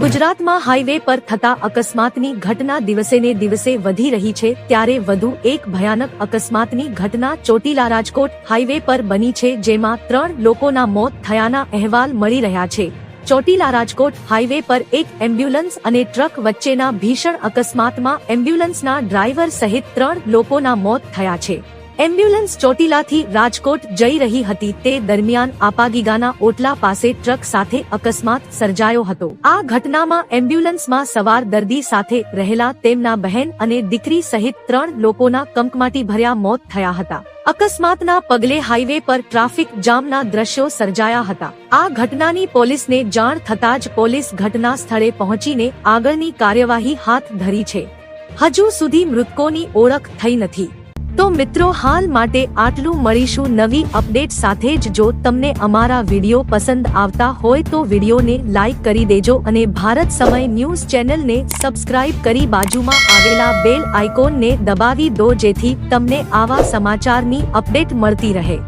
ગુજરાતમાં હાઈવે પર થતા અકસ્માતની ઘટના દિવસેને દિવસે વધી રહી છે, ત્યારે વધુ એક ભયાનક અકસ્માતની ઘટના ચોટીલા રાજકોટ હાઈવે પર બની છે, જેમાં 3 લોકોના મોત થયાના અહેવાલ મળી રહ્યા છે। ચોટીલા રાજકોટ હાઈવે પર એક એમ્બ્યુલન્સ અને ટ્રક વચ્ચેના ભીષણ અકસ્માતમાં એમ્બ્યુલન્સના ડ્રાઈવર સહિત 3 લોકોના મોત થયા છે। એમ્બ્યુલન્સ ચોટીલાથી રાજકોટ જઈ રહી હતી, તે દરમિયાન આપાગીગાના ઓટલા પાસે ટ્રક સાથે અકસ્માત સર્જાયો હતો। આ ઘટનામાં એમ્બ્યુલન્સમાં સવાર દર્દી સાથે રહેલા તેમના બહેન અને દીકરી સહિત 3 લોકોના કમકમાટીભર્યા મોત થયા હતા। અકસ્માતના પગલે હાઈવે પર ટ્રાફિક જામના દ્રશ્યો સર્જાયા હતા। આ ઘટનાની પોલીસને જાણ થતાં જ પોલીસ ઘટના સ્થળે પહોંચીને આગળની કાર્યવાહી હાથ ધરી છે। હજુ સુધી મૃતકોની ઓળખ થઈ નથી। તો મિત્રો, હાલ માટે આટલું। મળીશું નવી અપડેટ સાથે જ। જો તમને અમારા વિડીયો પસંદ આવતા હોય તો વિડીયોને લાઈક કરી દેજો અને ભારત સમય ન્યૂઝ ચેનલને સબસ્ક્રાઇબ કરી બાજુમાં આવેલા બેલ આઇકોનને દબાવી દો, જેથી તમને આવા સમાચારની અપડેટ મળતી રહે।